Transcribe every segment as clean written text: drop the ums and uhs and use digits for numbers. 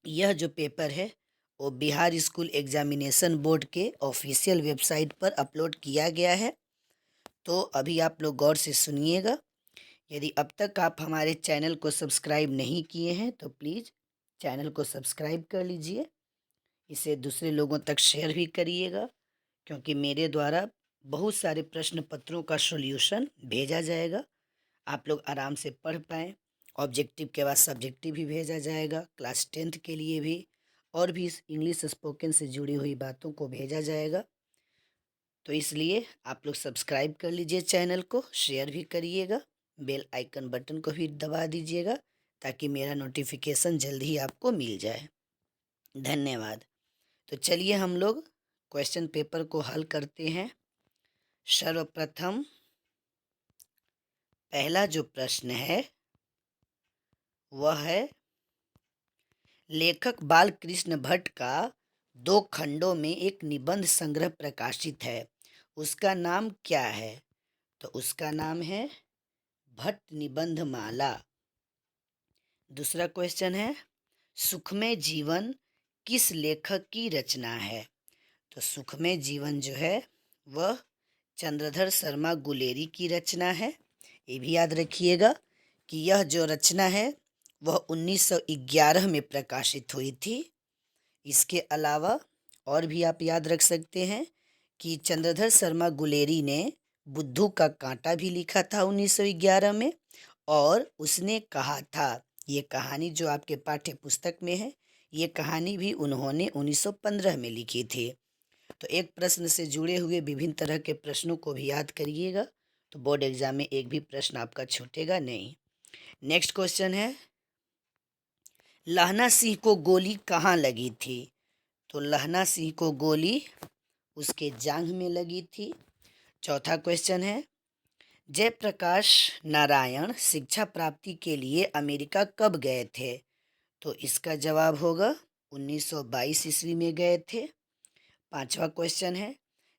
यह जो पेपर है वो बिहार स्कूल एग्जामिनेशन बोर्ड के ऑफिशियल वेबसाइट पर अपलोड किया गया है। तो अभी आप लोग गौर से सुनिएगा। यदि अब तक आप हमारे चैनल को सब्सक्राइब नहीं किए हैं तो प्लीज़ चैनल को सब्सक्राइब कर लीजिए। इसे दूसरे लोगों तक शेयर भी करिएगा, क्योंकि मेरे द्वारा बहुत सारे प्रश्न पत्रों का सॉल्यूशन भेजा जाएगा। आप लोग आराम से पढ़ पाएँ। ऑब्जेक्टिव के बाद सब्जेक्टिव भी भेजा जाएगा, क्लास 10th के लिए भी, और भी इंग्लिश स्पोकन से जुड़ी हुई बातों को भेजा जाएगा। तो इसलिए आप लोग सब्सक्राइब कर लीजिए, चैनल को शेयर भी करिएगा, बेल आइकन बटन को भी दबा दीजिएगा ताकि मेरा नोटिफिकेशन जल्द ही आपको मिल जाए। धन्यवाद। तो चलिए हम लोग क्वेश्चन पेपर को हल करते हैं। सर्वप्रथम पहला जो प्रश्न है वह है, लेखक बाल कृष्ण भट्ट का 2 खंडों में एक निबंध संग्रह प्रकाशित है, उसका नाम क्या है? तो उसका नाम है भट्ट निबंध माला। दूसरा क्वेश्चन है, सुखमय जीवन किस लेखक की रचना है? तो सुखमय जीवन जो है वह चंद्रधर शर्मा गुलेरी की रचना है। ये भी याद रखिएगा कि यह जो रचना है वह 1911 में प्रकाशित हुई थी। इसके अलावा और भी आप याद रख सकते हैं कि चंद्रधर शर्मा गुलेरी ने बुद्धू का कांटा भी लिखा था 1911 में, और उसने कहा था, ये कहानी जो आपके पाठ्य पुस्तक में है, ये कहानी भी उन्होंने 1915 में लिखी थी। तो एक प्रश्न से जुड़े हुए विभिन्न तरह के प्रश्नों को भी याद करिएगा, तो बोर्ड एग्जाम में एक भी प्रश्न आपका छूटेगा नहीं। नेक्स्ट क्वेश्चन है, लहना सिंह को गोली कहाँ लगी थी? तो लहना सिंह को गोली उसके जांघ में लगी थी। चौथा क्वेश्चन है, जयप्रकाश नारायण शिक्षा प्राप्ति के लिए अमेरिका कब गए थे? तो इसका जवाब होगा 1922 ईस्वी में गए थे। पांचवा क्वेश्चन है,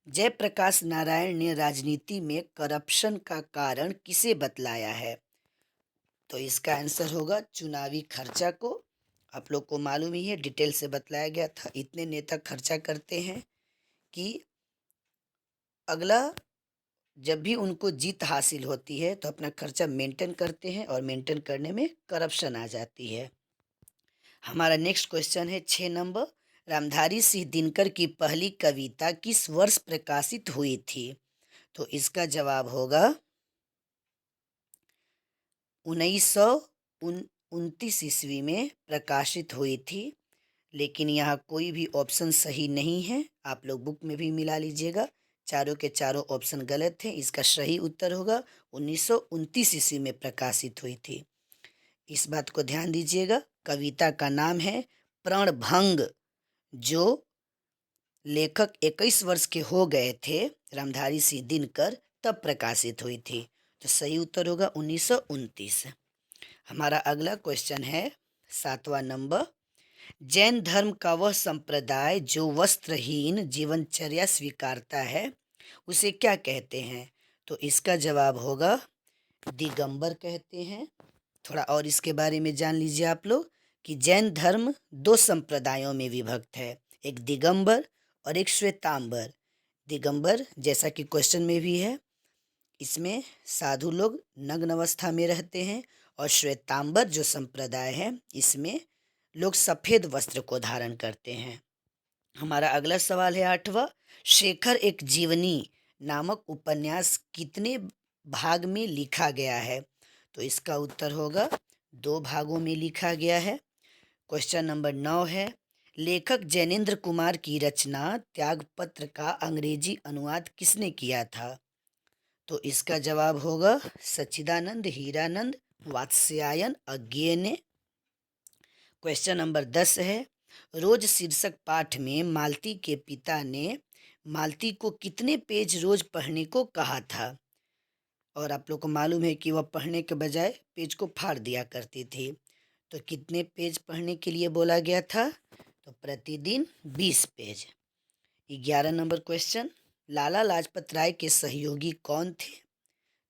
जयप्रकाश नारायण ने राजनीति में करप्शन का कारण किसे बतलाया है? तो इसका आंसर होगा चुनावी खर्चा को। आप लोग को मालूम ही है, डिटेल से बतलाया गया था। इतने नेता खर्चा करते हैं कि अगला जब भी उनको जीत हासिल होती है तो अपना खर्चा मेंटेन करते हैं, और मेंटेन करने में करप्शन आ जाती है। हमारा नेक्स्ट क्वेश्चन है 6 नंबर, रामधारी सिंह दिनकर की पहली कविता किस वर्ष प्रकाशित हुई थी? तो इसका जवाब होगा 1929 ईस्वी में प्रकाशित हुई थी। लेकिन यहाँ कोई भी ऑप्शन सही नहीं है, आप लोग बुक में भी मिला लीजिएगा। चारों के चारों ऑप्शन गलत हैं। इसका सही उत्तर होगा 1929 ईस्वी में प्रकाशित हुई थी। इस बात को ध्यान दीजिएगा। कविता का नाम है प्रणभंग, जो लेखक 21 वर्ष के हो गए थे रामधारी सिंह दिनकर, तब प्रकाशित हुई थी। तो सही उत्तर होगा 1929। हमारा अगला क्वेश्चन है 7वां नंबर, जैन धर्म का वह संप्रदाय जो वस्त्रहीन जीवनचर्या स्वीकारता है उसे क्या कहते हैं? तो इसका जवाब होगा दिगंबर कहते हैं। थोड़ा और इसके बारे में जान लीजिए आप लोग कि जैन धर्म 2 संप्रदायों में विभक्त है, एक दिगंबर और एक श्वेतांबर। दिगंबर जैसा कि क्वेश्चन में भी है, इसमें साधु लोग नग्न अवस्था में रहते हैं, और श्वेतांबर जो संप्रदाय है इसमें लोग सफ़ेद वस्त्र को धारण करते हैं। हमारा अगला सवाल है 8वां, शेखर एक जीवनी नामक उपन्यास कितने भाग में लिखा गया है? तो इसका उत्तर होगा 2 भागों में लिखा गया है। क्वेश्चन नंबर 9 है, लेखक जैनेन्द्र कुमार की रचना त्यागपत्र का अंग्रेजी अनुवाद किसने किया था? तो इसका जवाब होगा सच्चिदानंद हीरानंद वात्स्यायन अज्ञेय ने। क्वेश्चन नंबर 10 है, रोज शीर्षक पाठ में मालती के पिता ने मालती को कितने पेज रोज पढ़ने को कहा था? और आप लोग को मालूम है कि वह पढ़ने के बजाय पेज को फाड़ दिया करती थी। तो कितने पेज पढ़ने के लिए बोला गया था? तो प्रतिदिन 20 page. 11 number question, Lala Lajpat Rai के सहयोगी कौन थे?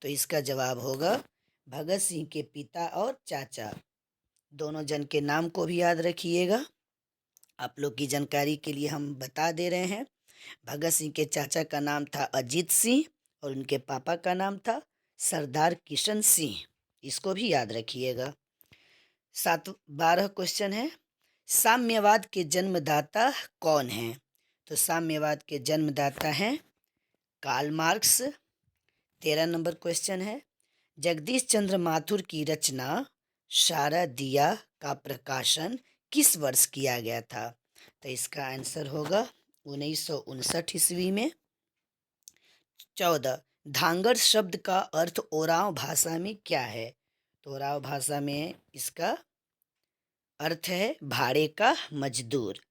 तो इसका जवाब होगा भगत सिंह के पिता और चाचा। दोनों जन के नाम को भी याद रखिएगा। आप लोग की जानकारी के लिए हम बता दे रहे हैं। भगत सिंह के चाचा का नाम था अजीत सिंह और उनके पापा का नाम था सरदार किशन सिंह। इसको भी याद रखिएगा। 12 क्वेश्चन है। साम्यवाद के जन्मदाता कौन हैं? तो साम्यवाद के जन्मदाता हैं कार्ल मार्क्स। 13 नंबर क्वेश्चन है। जगदीश चंद्र माथुर की रचना शारदिया का प्रकाशन किस वर्ष किया गया था? तो इसका आंसर होगा 1959 ईस्वी में। 14 धांगड़ शब्द का अर्थ ओराव भाषा में क्या है? तो ओराव भाषा में इसका अर्थ है भाड़े का मजदूर।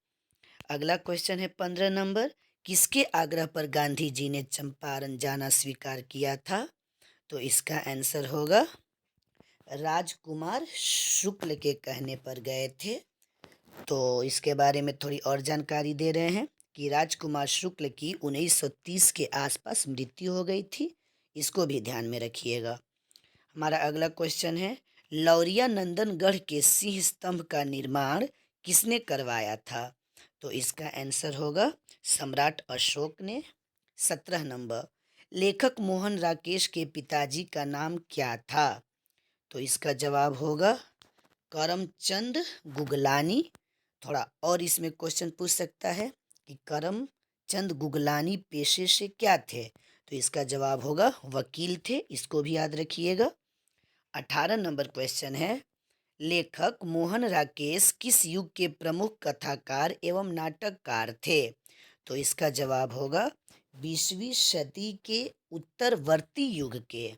अगला क्वेश्चन है 15 नंबर। किसके आग्रह पर गांधी जी ने चंपारण जाना स्वीकार किया था? तो इसका आंसर होगा राजकुमार शुक्ल के कहने पर गए थे। तो इसके बारे में थोड़ी और जानकारी दे रहे हैं कि राजकुमार शुक्ल की 1930 के आसपास मृत्यु हो गई थी। इसको भी ध्यान में रखिएगा। हमारा अगला क्वेश्चन है। लौरिया नंदनगढ़ के सिंह स्तंभ का निर्माण किसने करवाया था? तो इसका आंसर होगा सम्राट अशोक ने। 17 नंबर। लेखक मोहन राकेश के पिताजी का नाम क्या था? तो इसका जवाब होगा करमचंद गुगलानी। थोड़ा और इसमें क्वेश्चन पूछ सकता है कि करमचंद गुगलानी पेशे से क्या थे? तो इसका जवाब होगा वकील थे। इसको भी याद रखिएगा। 18 नंबर क्वेश्चन है। लेखक मोहन राकेश किस युग के प्रमुख कथाकार एवं नाटककार थे? तो इसका जवाब होगा 20वीं सदी के उत्तरवर्ती युग के।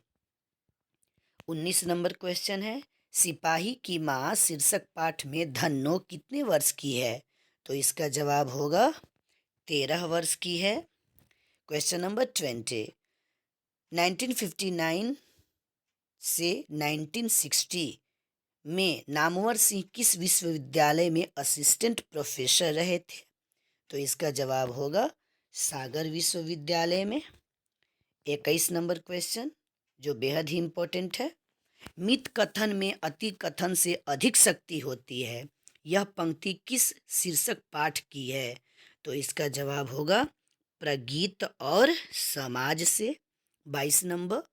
19 नंबर क्वेश्चन है। सिपाही की माँ शीर्षक पाठ में धन्नो कितने वर्ष की है? तो इसका जवाब होगा 13 वर्ष की है। Question number 20। 1959 से 1960 में नामवर सिंह किस विश्वविद्यालय में असिस्टेंट प्रोफेसर रहे थे? तो इसका जवाब होगा सागर विश्वविद्यालय में। 21 नंबर क्वेश्चन जो बेहद ही इम्पोर्टेंट है। मित कथन में अति कथन से अधिक शक्ति होती है, यह पंक्ति किस शीर्षक पाठ की है? तो इसका जवाब होगा प्रगीत और समाज से। 22 नंबर।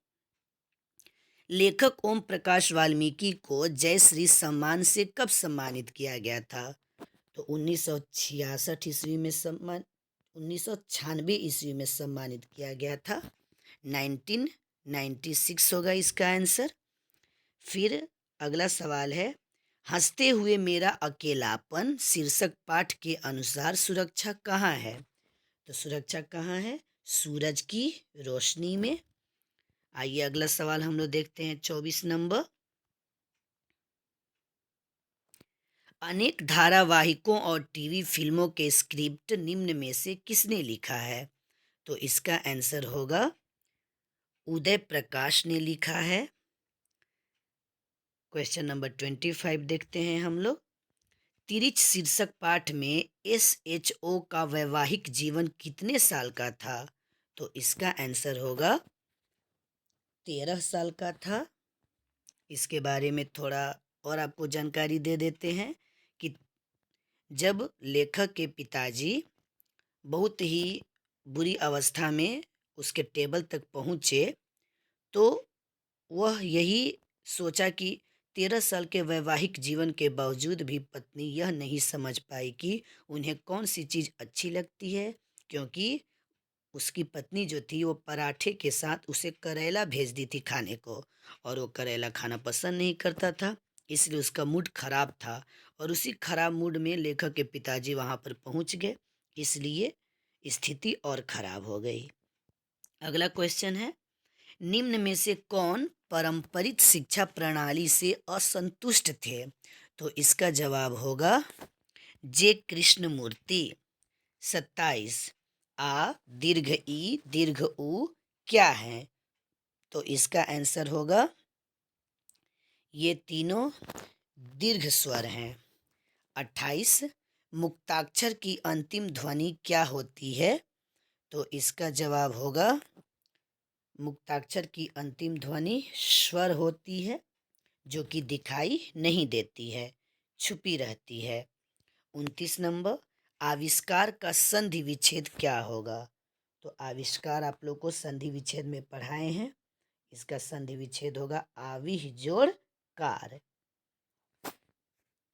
लेखक ओम प्रकाश वाल्मीकि को जयश्री सम्मान से कब सम्मानित किया गया था? तो 1966 ईस्वी में 1996 ईस्वी में सम्मानित किया गया था। 1996 होगा इसका आंसर। फिर अगला सवाल है। हंसते हुए मेरा अकेलापन शीर्षक पाठ के अनुसार सुरक्षा कहाँ है? तो सुरक्षा कहाँ है? सूरज की रोशनी में। आइए अगला सवाल हम लोग देखते हैं 24 नंबर। अनेक धारावाहिकों और टीवी फिल्मों के स्क्रिप्ट निम्न में से किसने लिखा है? तो इसका आंसर होगा उदय प्रकाश ने लिखा है। क्वेश्चन नंबर 25 देखते हैं हम लोग। तिरिच शीर्षक पाठ में SHO का वैवाहिक जीवन कितने साल का था? तो इसका आंसर होगा 13 साल का था। इसके बारे में थोड़ा और आपको जानकारी दे देते हैं कि जब लेखक के पिताजी बहुत ही बुरी अवस्था में उसके टेबल तक पहुँचे तो वह यही सोचा कि 13 साल के वैवाहिक जीवन के बावजूद भी पत्नी यह नहीं समझ पाई कि उन्हें कौन सी चीज़ अच्छी लगती है, क्योंकि उसकी पत्नी जो थी वो पराठे के साथ उसे करेला भेज दी थी खाने को और वो करेला खाना पसंद नहीं करता था। इसलिए उसका मूड खराब था और उसी खराब मूड में लेखक के पिताजी वहाँ पर पहुँच गए, इसलिए स्थिति और खराब हो गई। अगला क्वेश्चन है। निम्न में से कौन पारंपरिक शिक्षा प्रणाली से असंतुष्ट थे? तो इसका जवाब होगा जे कृष्णमूर्ति। 27 आ दीर्घ ई दीर्घ उ क्या है? तो इसका आंसर होगा ये तीनों दीर्घ स्वर हैं। 28 मुक्ताक्षर की अंतिम ध्वनि क्या होती है? तो इसका जवाब होगा मुक्ताक्षर की अंतिम ध्वनि स्वर होती है, जो कि दिखाई नहीं देती है, छुपी रहती है। 29 नंबर, आविष्कार का संधि विच्छेद क्या होगा? तो आविष्कार आप लोग को संधि विच्छेद में पढ़ाए हैं। इसका संधि विच्छेद होगा आविः जोड़ कार।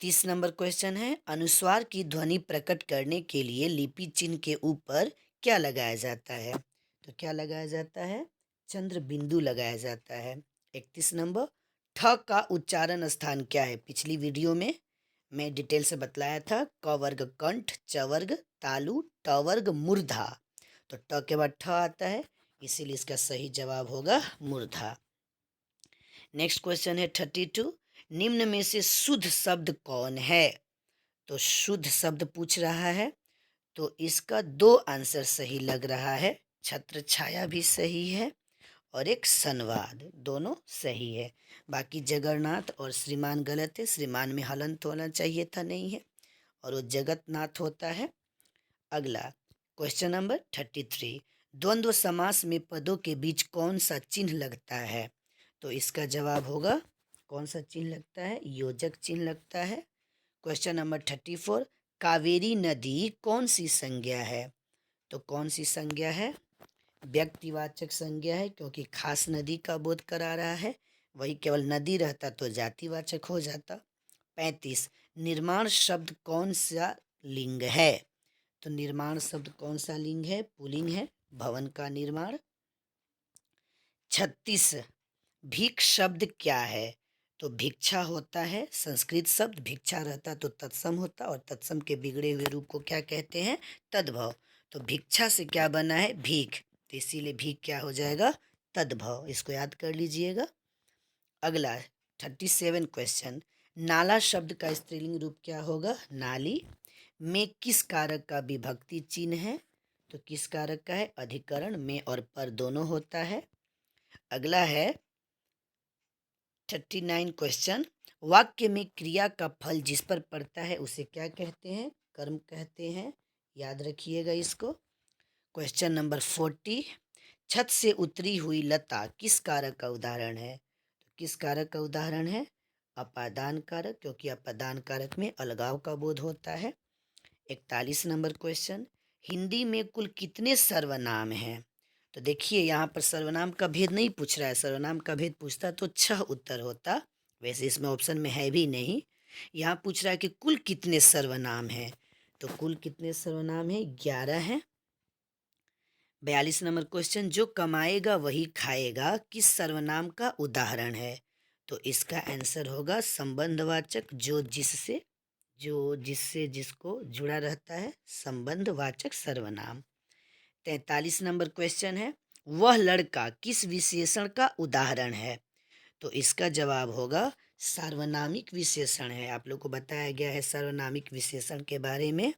30 नंबर क्वेश्चन है, अनुस्वार की ध्वनि प्रकट करने के लिए लिपि चिन्ह के ऊपर क्या लगाया जाता है? तो क्या लगाया जाता है? चंद्र बिंदु लगाया जाता है। 31 नंबर, ठ का उच्चारण स्थान क्या है? पिछली वीडियो में मैं डिटेल से बतलाया था। क वर्ग कंठ, च वर्ग तालु, ट वर्ग मूर्धा। तो ट के बाद ठ आता है, इसीलिए इसका सही जवाब होगा मूर्धा। नेक्स्ट क्वेश्चन है 32, निम्न में से शुद्ध शब्द कौन है? तो शुद्ध शब्द पूछ रहा है, तो इसका 2 आंसर सही लग रहा है। छत्र छाया भी सही है और एक संवाद, दोनों सही है। बाकी जगन्नाथ और श्रीमान गलत है। श्रीमान में हलंत होना चाहिए था, नहीं है, और वो जगतनाथ होता है। अगला क्वेश्चन नंबर 33, द्वंद्व समास में पदों के बीच कौन सा चिन्ह लगता है? तो इसका जवाब होगा, कौन सा चिन्ह लगता है? योजक चिन्ह लगता है। क्वेश्चन नंबर 34, कावेरी नदी कौन सी संज्ञा है? तो कौन सी संज्ञा है? व्यक्तिवाचक संज्ञा है, क्योंकि खास नदी का बोध करा रहा है। वही केवल नदी रहता तो जातिवाचक हो जाता। 35, निर्माण शब्द कौन सा लिंग है? तो निर्माण शब्द कौन सा लिंग है? पुल्लिंग है, भवन का निर्माण। 36, भीख शब्द क्या है? तो भिक्षा होता है संस्कृत शब्द, भिक्षा रहता तो तत्सम होता, और तत्सम के बिगड़े हुए रूप को क्या कहते हैं? तद्भव। तो भिक्षा से क्या बना है? भीख, तो इसीलिए भीख क्या हो जाएगा? तद्भव। इसको याद कर लीजिएगा। अगला 37 क्वेश्चन, नाला शब्द का स्त्रीलिंग रूप क्या होगा? नाली। में किस कारक का विभक्ति चिन्ह है? तो किस कारक का है? अधिकरण। में और पर दोनों होता है। अगला है 39 क्वेश्चन, वाक्य में क्रिया का फल जिस पर पड़ता है उसे क्या कहते हैं? कर्म कहते हैं, याद रखिएगा इसको। क्वेश्चन नंबर 40, छत से उतरी हुई लता किस कारक का उदाहरण है? तो किस कारक का उदाहरण है? अपादान कारक, क्योंकि अपादान कारक में अलगाव का बोध होता है। 41 नंबर क्वेश्चन, हिंदी में कुल कितने सर्वनाम हैं? तो देखिए यहाँ पर सर्वनाम का भेद नहीं पूछ रहा है। सर्वनाम का भेद पूछता तो 6 उत्तर होता, वैसे इसमें ऑप्शन में है भी नहीं। यहाँ पूछ रहा है कि कुल कितने सर्वनाम हैं, तो कुल कितने सर्वनाम हैं? 11 हैं। 42 नंबर क्वेश्चन, जो कमाएगा वही खाएगा किस सर्वनाम का उदाहरण है? तो इसका आंसर होगा संबंधवाचक, जो जिससे जिसको जुड़ा रहता है, संबंधवाचक सर्वनाम। 43 नंबर क्वेश्चन है, वह लड़का किस विशेषण का उदाहरण है? तो इसका जवाब होगा सार्वनामिक विशेषण है। आप लोग को बताया गया है सार्वनामिक विशेषण के बारे में,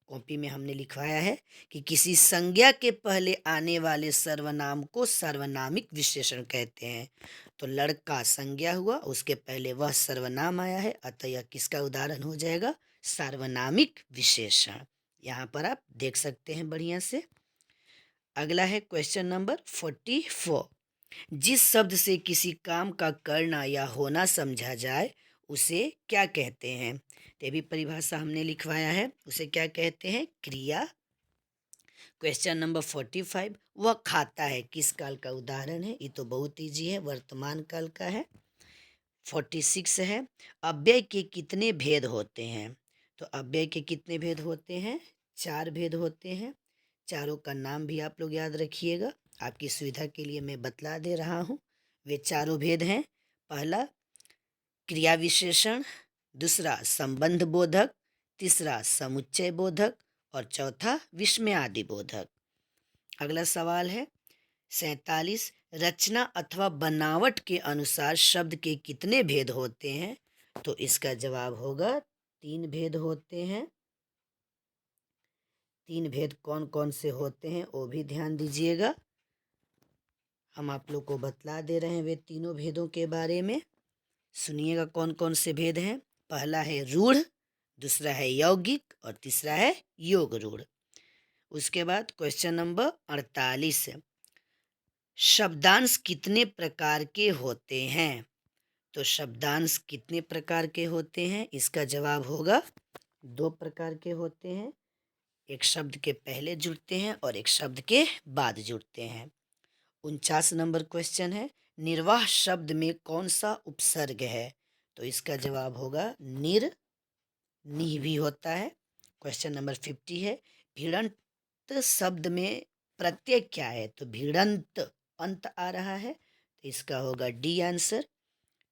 कॉपी में हमने लिखवाया है कि किसी संज्ञा के पहले आने वाले सर्वनाम को सार्वनामिक विशेषण कहते हैं। तो लड़का संज्ञा हुआ, उसके पहले वह सर्वनाम आया है, अतः यह किसका उदाहरण हो जाएगा? सार्वनामिक विशेषण। यहाँ पर आप देख सकते हैं बढ़िया से। अगला है क्वेश्चन नंबर 44, जिस शब्द से किसी काम का करना या होना समझा जाए उसे क्या कहते हैं? तो भी परिभाषा हमने लिखवाया है, उसे क्या कहते हैं? क्रिया। क्वेश्चन नंबर 45, वह खाता है किस काल का उदाहरण है? ये तो बहुत ईजी है, वर्तमान काल का है। 46 है, अव्यय के कितने भेद होते हैं? तो अव्यय के कितने भेद होते हैं? 4 भेद होते हैं। चारों का नाम भी आप लोग याद रखिएगा, आपकी सुविधा के लिए मैं बतला दे रहा हूँ। वे चारों भेद हैं, पहला क्रिया विशेषण, दूसरा संबंध बोधक, तीसरा समुच्चय बोधक और चौथा विस्मयादि बोधक। अगला सवाल है 47, रचना अथवा बनावट के अनुसार शब्द के कितने भेद होते हैं? तो इसका जवाब होगा 3 भेद होते हैं। 3 भेद कौन कौन से होते हैं वो भी ध्यान दीजिएगा, हम आप लोग को बतला दे रहे हैं वे तीनों भेदों के बारे में। सुनिएगा कौन कौन से भेद हैं। पहला है रूढ़, दूसरा है यौगिक और तीसरा है योग रूढ़। उसके बाद क्वेश्चन नंबर 48, शब्दांश कितने प्रकार के होते हैं? तो शब्दांश कितने प्रकार के होते हैं? इसका जवाब होगा दो प्रकार के होते हैं, एक शब्द के पहले जुड़ते हैं और एक शब्द के बाद जुड़ते हैं। 49 नंबर क्वेश्चन है, निर्वाह शब्द में कौन सा उपसर्ग है? तो इसका जवाब होगा निर, नी भी होता है। क्वेश्चन नंबर 50 है, भिड़ंत शब्द में प्रत्यय क्या है? तो भिड़ंत अंत आ रहा है, तो इसका होगा डी आंसर।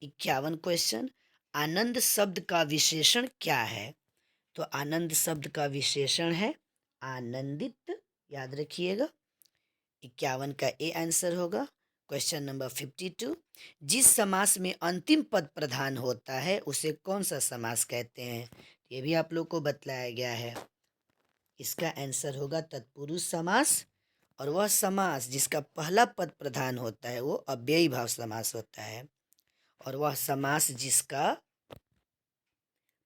51 क्वेश्चन, आनंद शब्द का विशेषण क्या है? तो आनंद शब्द का विशेषण है आनंदित, याद रखिएगा। 51 का ए आंसर होगा। क्वेश्चन नंबर 52, जिस समास में अंतिम पद प्रधान होता है उसे कौन सा समास कहते हैं? ये भी आप लोग को बतलाया गया है। इसका आंसर होगा तत्पुरुष समास, और वह समास जिसका पहला पद प्रधान होता है वो अव्ययी भाव समास होता है, और वह समास जिसका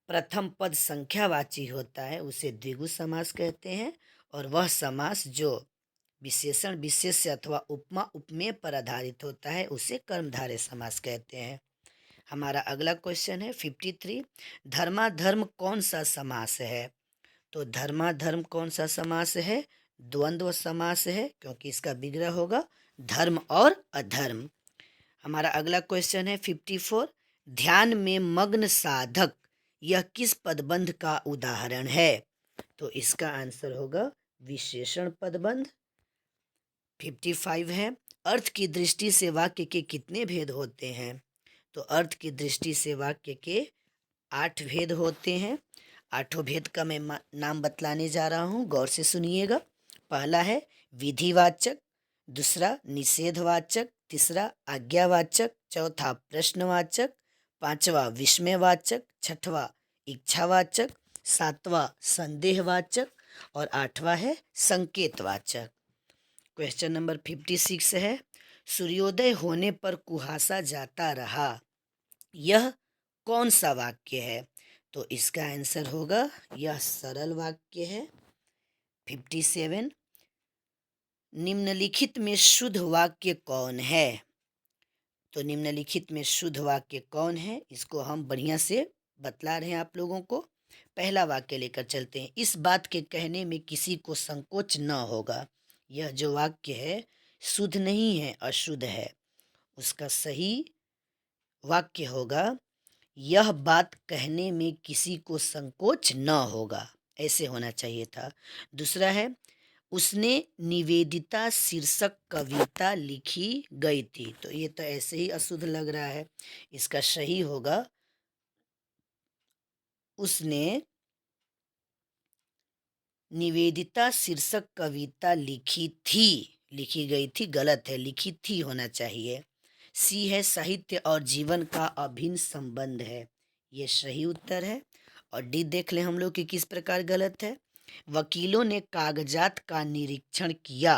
प्रथम पद संख्यावाची होता है उसे द्विगु समास कहते हैं, और वह समास जो विशेषण विशेष्य अथवा उपमा उपमेय पर आधारित होता है उसे कर्मधारय समास कहते हैं। हमारा अगला क्वेश्चन है 53, धर्माधर्म कौन सा समास है? तो धर्माधर्म कौन सा समास है? द्वंद्व समास है, क्योंकि इसका विग्रह होगा धर्म और अधर्म। हमारा अगला क्वेश्चन है 54, ध्यान में मग्न साधक यह किस पदबंध का उदाहरण है? तो इसका आंसर होगा विशेषण पदबंध। 55 है, अर्थ की दृष्टि से वाक्य के कितने भेद होते हैं? तो अर्थ की दृष्टि से वाक्य के 8 भेद होते हैं। 8 भेद का मैं नाम बतलाने जा रहा हूँ, गौर से सुनिएगा। पहला है विधिवाचक, दूसरा निषेधवाचक, तीसरा आज्ञावाचक, चौथा प्रश्नवाचक, पांचवा विस्मयवाचक, छठवां इच्छावाचक, सातवां संदेहवाचक और आठवां है संकेतवाचक। क्वेश्चन नंबर 56 है, सूर्योदय होने पर कुहासा जाता रहा, यह कौन सा वाक्य है? तो इसका आंसर होगा यह सरल वाक्य है। 57, निम्नलिखित में शुद्ध वाक्य कौन है? तो निम्नलिखित में शुद्ध वाक्य कौन है, इसको हम बढ़िया से बतला रहे हैं आप लोगों को। पहला वाक्य लेकर चलते हैं, इस बात के कहने में किसी को संकोच न होगा। यह जो वाक्य है शुद्ध नहीं है, अशुद्ध है। उसका सही वाक्य होगा, यह बात कहने में किसी को संकोच न होगा, ऐसे होना चाहिए था। दूसरा है, उसने निवेदिता शीर्षक कविता लिखी गई थी, तो ये तो ऐसे ही अशुद्ध लग रहा है। इसका सही होगा, उसने निवेदिता शीर्षक कविता लिखी थी, लिखी गई थी गलत है, लिखी थी होना चाहिए। सी है, साहित्य और जीवन का अभिन्न संबंध है, ये सही उत्तर है। और डी देख लें हम लोग कि किस प्रकार गलत है। वकीलों ने कागजात का निरीक्षण किया,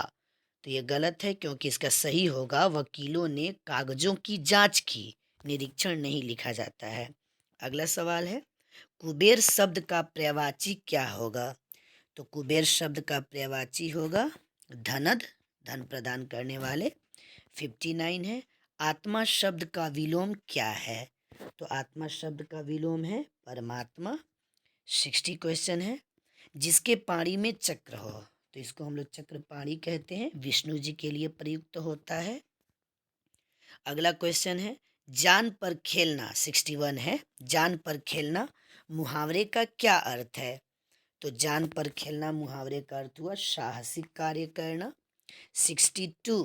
तो ये गलत है, क्योंकि इसका सही होगा वकीलों ने कागजों की जांच की, निरीक्षण नहीं लिखा जाता है। अगला सवाल है, कुबेर शब्द का पर्यायवाची क्या होगा? तो कुबेर शब्द का पर्यायवाची होगा धनद, धन प्रदान करने वाले। 59 है, आत्मा शब्द का विलोम क्या है? तो आत्मा शब्द का विलोम है परमात्मा। 60 क्वेश्चन है, जिसके पाणी में चक्र हो, तो इसको हम लोग चक्र पाणी कहते हैं, विष्णु जी के लिए प्रयुक्त होता है। अगला क्वेश्चन है, जान पर खेलना, 61 है, जान पर खेलना मुहावरे का क्या अर्थ है? तो जान पर खेलना मुहावरे का अर्थ हुआ साहसिक कार्य करना। 62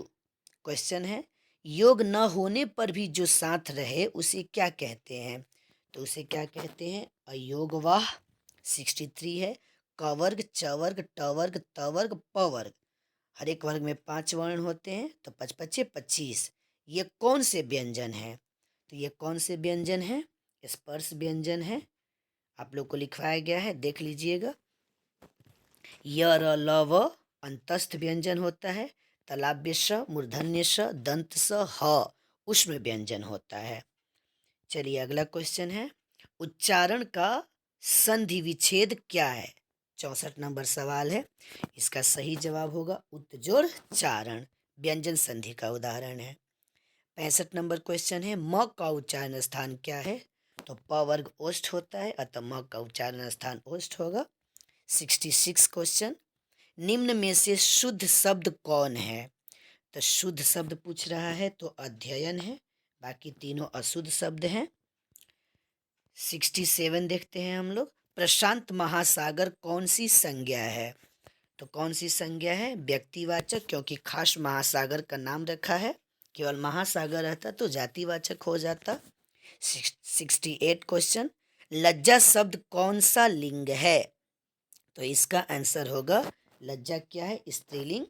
क्वेश्चन है, योग न होने पर भी जो साथ रहे उसे क्या कहते हैं? तो उसे क्या कहते हैं? अयोगवाह। 63 है, कवर्ग, चवर्ग, टवर्ग, तवर्ग, पवर्ग, हर एक वर्ग में 5 वर्ण होते हैं, तो 5 पच्चे 25। ये कौन से व्यंजन है? तो ये कौन से व्यंजन है? स्पर्श व्यंजन है, आप लोग को लिखवाया गया है, देख लीजिएगा। य र ल व अंतस्थ व्यंजन होता है, तालव्य स, मूर्धन्य स, दंत स, ह उष्म व्यंजन होता है। चलिए अगला क्वेश्चन है, उच्चारण का संधि विच्छेद क्या है? 64 नंबर सवाल है। इसका सही जवाब होगा उत्जोड़ चारण, व्यंजन संधि का उदाहरण है। 65 नंबर क्वेश्चन है, म का उच्चारण स्थान क्या है? तो प वर्ग ओष्ठ होता है, अतः म का उच्चारण स्थान ओष्ठ होगा। 66 क्वेश्चन, निम्न में से शुद्ध शब्द कौन है? तो शुद्ध शब्द पूछ रहा है तो अध्ययन है, बाकी तीनों अशुद्ध शब्द हैं। 67 देखते हैं हम लोग, प्रशांत महासागर कौन सी संज्ञा है? तो कौन सी संज्ञा है? व्यक्तिवाचक, क्योंकि खास महासागर का नाम रखा है, केवल महासागर रहता तो जातिवाचक हो जाता। 68 क्वेश्चन, लज्जा शब्द कौन सा लिंग है? तो इसका आंसर होगा लज्जा क्या है? स्त्रीलिंग।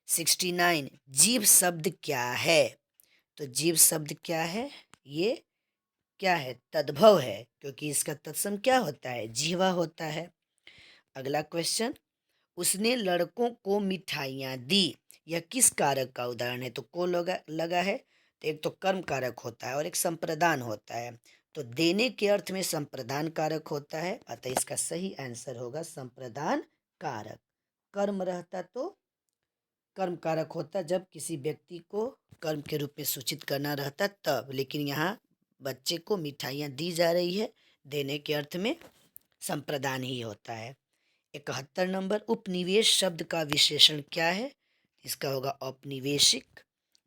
69, जीव शब्द क्या है? तो जीव शब्द क्या है? ये क्या है? तद्भव है, क्योंकि इसका तत्सम क्या होता है? जीवा होता है। अगला क्वेश्चन, उसने लड़कों को मिठाइयाँ दी, यह किस कारक का उदाहरण है? तो को लगा है, तो एक तो कर्म कारक होता है और एक संप्रदान होता है, तो देने के अर्थ में संप्रदान कारक होता है, अतः इसका सही आंसर होगा संप्रदान कारक। कर्म रहता तो कर्म कारक होता जब किसी व्यक्ति को कर्म के रूप में सूचित करना रहता तब, लेकिन यहाँ बच्चे को मिठाइयाँ दी जा रही है, देने के अर्थ में संप्रदान ही होता है। 71 नंबर, उपनिवेश शब्द का विशेषण क्या है? इसका होगा औपनिवेशिक।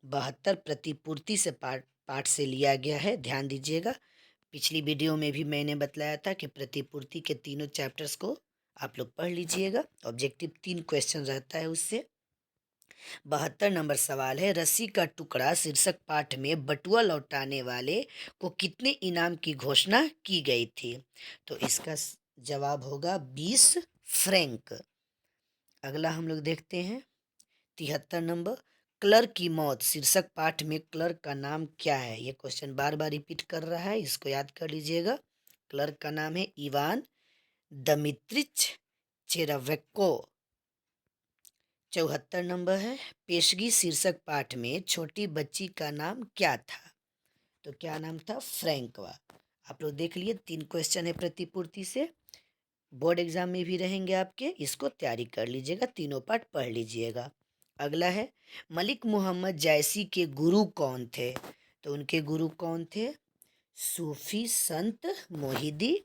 72, प्रतिपूर्ति से पाठ से लिया गया है, ध्यान दीजिएगा। पिछली वीडियो में भी मैंने बतलाया था कि प्रतिपूर्ति के तीनों चैप्टर्स को आप लोग पढ़ लीजिएगा, ऑब्जेक्टिव 3 क्वेश्चन रहता है उससे। 72 नंबर सवाल है, रस्सी का टुकड़ा शीर्षक पाठ में बटुआ लौटाने वाले को कितने इनाम की घोषणा की गई थी? तो इसका जवाब होगा 20 फ्रैंक। अगला हम लोग देखते हैं 73 नंबर, क्लर्क की मौत शीर्षक पाठ में क्लर्क का नाम क्या है? ये क्वेश्चन बार बार रिपीट कर रहा है, इसको याद कर लीजिएगा। क्लर्क का नाम है इवान दमित्रिच चेरेवेको। 74 नंबर है, पेशगी शीर्षक पाठ में छोटी बच्ची का नाम क्या था? तो क्या नाम था? फ्रैंकवा। आप लोग देख लिए, 3 क्वेश्चन है प्रतिपूर्ति से, बोर्ड एग्जाम में भी रहेंगे आपके, इसको तैयारी कर लीजिएगा, तीनों पार्ट पढ़ लीजिएगा। अगला है, मलिक मोहम्मद जैसी के गुरु कौन थे? तो उनके गुरु कौन थे? सूफी संत मोहिदी।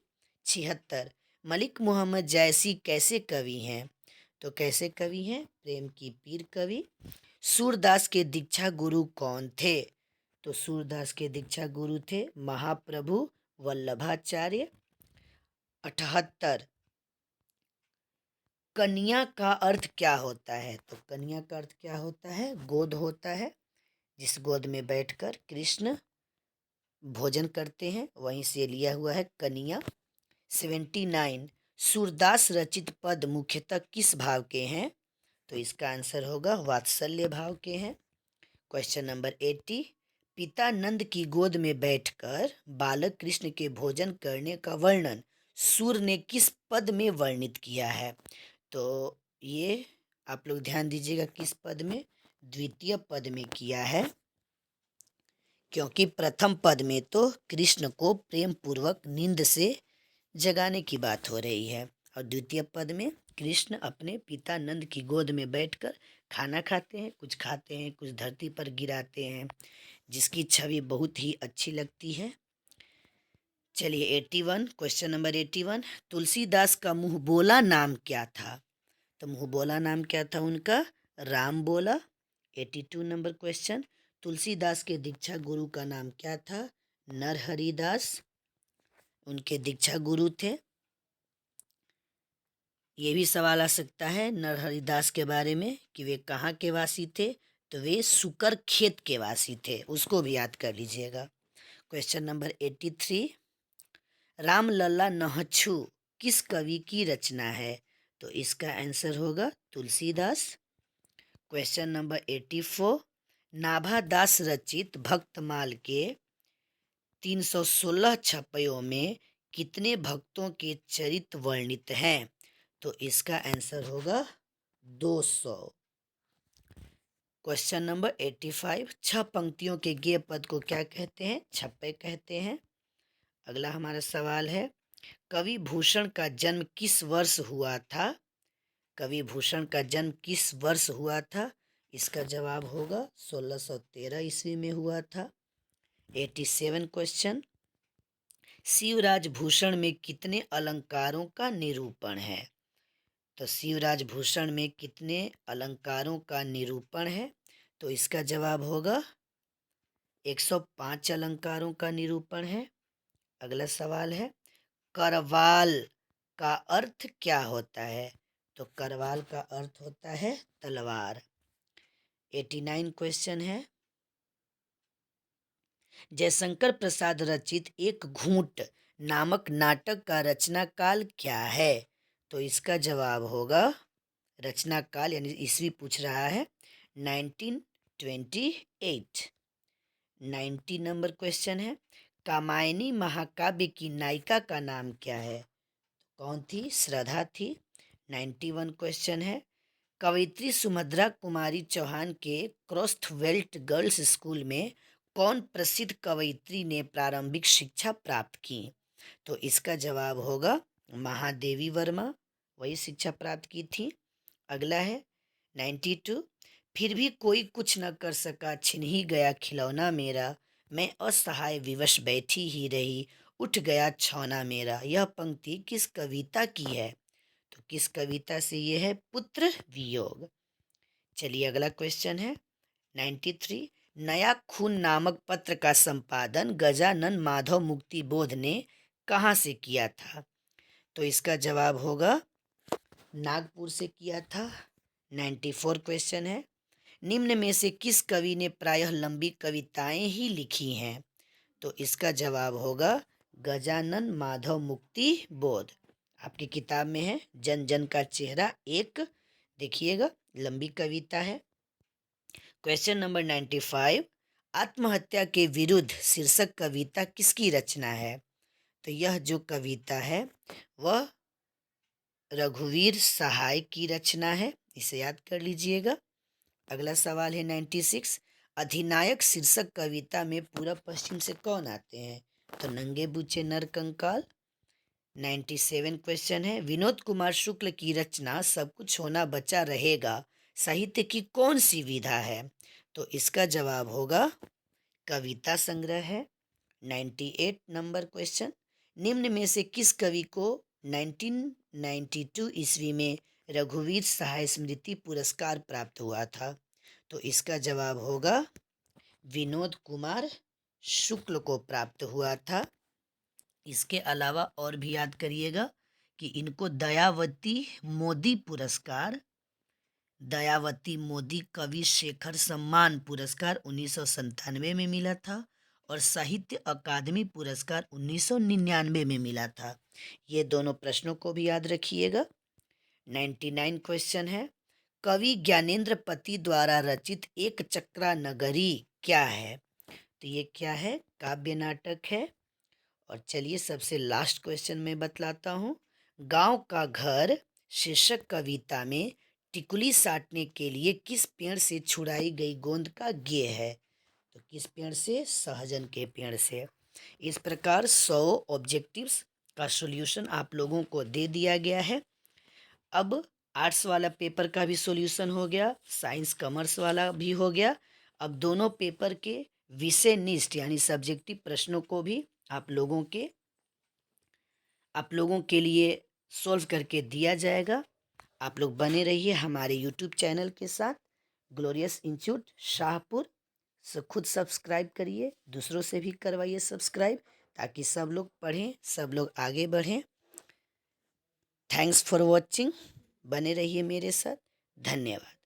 76, मलिक मोहम्मद जैसी कैसे कवि हैं? तो कैसे कवि हैं? प्रेम की पीर कवि। सूरदास के दीक्षा गुरु कौन थे? तो सूरदास के दीक्षा गुरु थे महाप्रभु वल्लभाचार्य। 78, कन्या का अर्थ क्या होता है? तो कन्या का अर्थ क्या होता है? गोद होता है, जिस गोद में बैठकर कृष्ण भोजन करते हैं, वहीं से लिया हुआ है कन्या। 79, सूरदास रचित पद मुख्यतः किस भाव के हैं? तो इसका आंसर होगा वात्सल्य भाव के हैं। क्वेश्चन नंबर 80, पिता नंद की गोद में बैठकर बालक कृष्ण के भोजन करने का वर्णन सूर ने किस पद में वर्णित किया है? तो ये आप लोग ध्यान दीजिएगा, किस पद में? द्वितीय पद में किया है, क्योंकि प्रथम पद में तो कृष्ण को प्रेम पूर्वक नींद से जगाने की बात हो रही है, और द्वितीय पद में कृष्ण अपने पिता नंद की गोद में बैठकर खाना खाते हैं, कुछ धरती पर गिराते हैं, जिसकी छवि बहुत ही अच्छी लगती है। चलिए 81, क्वेश्चन नंबर 81, तुलसीदास का मुंह बोला नाम क्या था? तो मुंह बोला नाम क्या था उनका? राम बोला। 82 नंबर क्वेश्चन, तुलसीदास के दीक्षा गुरु का नाम क्या था? नरहरिदास उनके दीक्षा गुरु थे। ये भी सवाल आ सकता है नरहरिदास के बारे में कि वे कहाँ के वासी थे? तो वे सुकर खेत के वासी थे, उसको भी याद कर लीजिएगा। क्वेश्चन नंबर 83, रामलला नहछु किस कवि की रचना है? तो इसका आंसर होगा तुलसीदास। क्वेश्चन नंबर 84, नाभादास रचित भक्तमाल के 316 छपयों में कितने भक्तों के चरित्र वर्णित हैं? तो इसका आंसर होगा 200। क्वेश्चन नंबर 85, 6 पंक्तियों के गेय पद को क्या कहते हैं? छप्पे कहते हैं। अगला हमारा सवाल है, कवि भूषण का जन्म किस वर्ष हुआ था? कवि भूषण का जन्म किस वर्ष हुआ था? इसका जवाब होगा 1613 ईस्वी में हुआ था। 87 क्वेश्चन, शिवराज भूषण में कितने अलंकारों का निरूपण है? तो शिवराज भूषण में कितने अलंकारों का निरूपण है? तो इसका जवाब होगा 105 अलंकारों का निरूपण है। अगला सवाल है, करवाल का अर्थ क्या होता है? तो करवाल का अर्थ होता है तलवार। 89 क्वेश्चन है, जयशंकर प्रसाद रचित एक घूंट नामक नाटक का रचना काल क्या है? तो इसका जवाब होगा, रचना काल यानी ईस्वी पूछ रहा है, 1928। 90 नंबर क्वेश्चन है, कामायनी महाकाव्य की नायिका का नाम क्या है? कौन थी? श्रद्धा थी। 91 क्वेश्चन है, कवयित्री सुभद्रा कुमारी चौहान के क्रॉस्थवेल्ट गर्ल्स स्कूल में कौन प्रसिद्ध कवयित्री ने प्रारंभिक शिक्षा प्राप्त की? तो इसका जवाब होगा महादेवी वर्मा, वही शिक्षा प्राप्त की थी। अगला है 92, फिर भी कोई कुछ न कर सका, छिन ही गया खिलौना मेरा, मैं असहाय विवश बैठी ही रही, उठ गया छौना मेरा। यह पंक्ति किस कविता की है? तो किस कविता से ये है? पुत्र वियोग। चलिए अगला क्वेश्चन है 93, नया खून नामक पत्र का संपादन गजानन माधव मुक्ति बोध ने कहाँ से किया था? तो इसका जवाब होगा नागपुर से किया था। 94 क्वेश्चन है, निम्न में से किस कवि ने प्रायः लंबी कविताएं ही लिखी हैं? तो इसका जवाब होगा गजानन माधव मुक्ति बोध। आपकी किताब में है जन जन का चेहरा एक, देखिएगा, लंबी कविता है। क्वेश्चन नंबर 95, आत्महत्या के विरुद्ध शीर्षक कविता किसकी रचना है? तो यह जो कविता है वह रघुवीर सहाय की रचना है, इसे याद कर लीजिएगा। अगला सवाल है 96, अधिनायक शीर्षक कविता में पूरब पश्चिम से कौन आते हैं? तो नंगे बूचे नर कंकाल। 97 क्वेश्चन है, विनोद कुमार शुक्ल की रचना सब कुछ होना बचा रहेगा साहित्य की कौन सी विधा है? तो इसका जवाब होगा कविता संग्रह है। 98 नंबर क्वेश्चन, निम्न में से किस कवि को 1992 ईस्वी में रघुवीर सहाय स्मृति पुरस्कार प्राप्त हुआ था? तो इसका जवाब होगा विनोद कुमार शुक्ल को प्राप्त हुआ था। इसके अलावा और भी याद करिएगा कि इनको दयावती मोदी कवि शेखर सम्मान पुरस्कार 1997 में मिला था और साहित्य अकादमी पुरस्कार 1999 में मिला था। ये दोनों प्रश्नों को भी याद रखिएगा। 99 क्वेश्चन है, कवि ज्ञानेंद्र पति द्वारा रचित एक चक्रा नगरी क्या है? तो ये क्या है? काव्य नाटक है। और चलिए सबसे लास्ट क्वेश्चन मैं बतलाता हूँ, गांव का घर शीर्षक कविता में टिकुली साटने के लिए किस पेड़ से छुड़ाई गई गोंद का गेय है? तो किस पेड़ से? सहजन के पेड़ से। इस प्रकार 100 ऑब्जेक्टिव्स का सॉल्यूशन आप लोगों को दे दिया गया है। अब आर्ट्स वाला पेपर का भी सॉल्यूशन हो गया, साइंस कॉमर्स वाला भी हो गया। अब दोनों पेपर के विषय निष्ठ यानी सब्जेक्टिव प्रश्नों को भी आप लोगों के लिए सॉल्व करके दिया जाएगा। आप लोग बने रहिए हमारे यूट्यूब चैनल के साथ, ग्लोरियस इंस्टीट्यूट शाहपुर। खुद सब्सक्राइब करिए, दूसरों से भी करवाइए सब्सक्राइब, ताकि सब लोग पढ़ें, सब लोग आगे बढ़ें। थैंक्स फॉर वॉचिंग, बने रहिए मेरे साथ। धन्यवाद।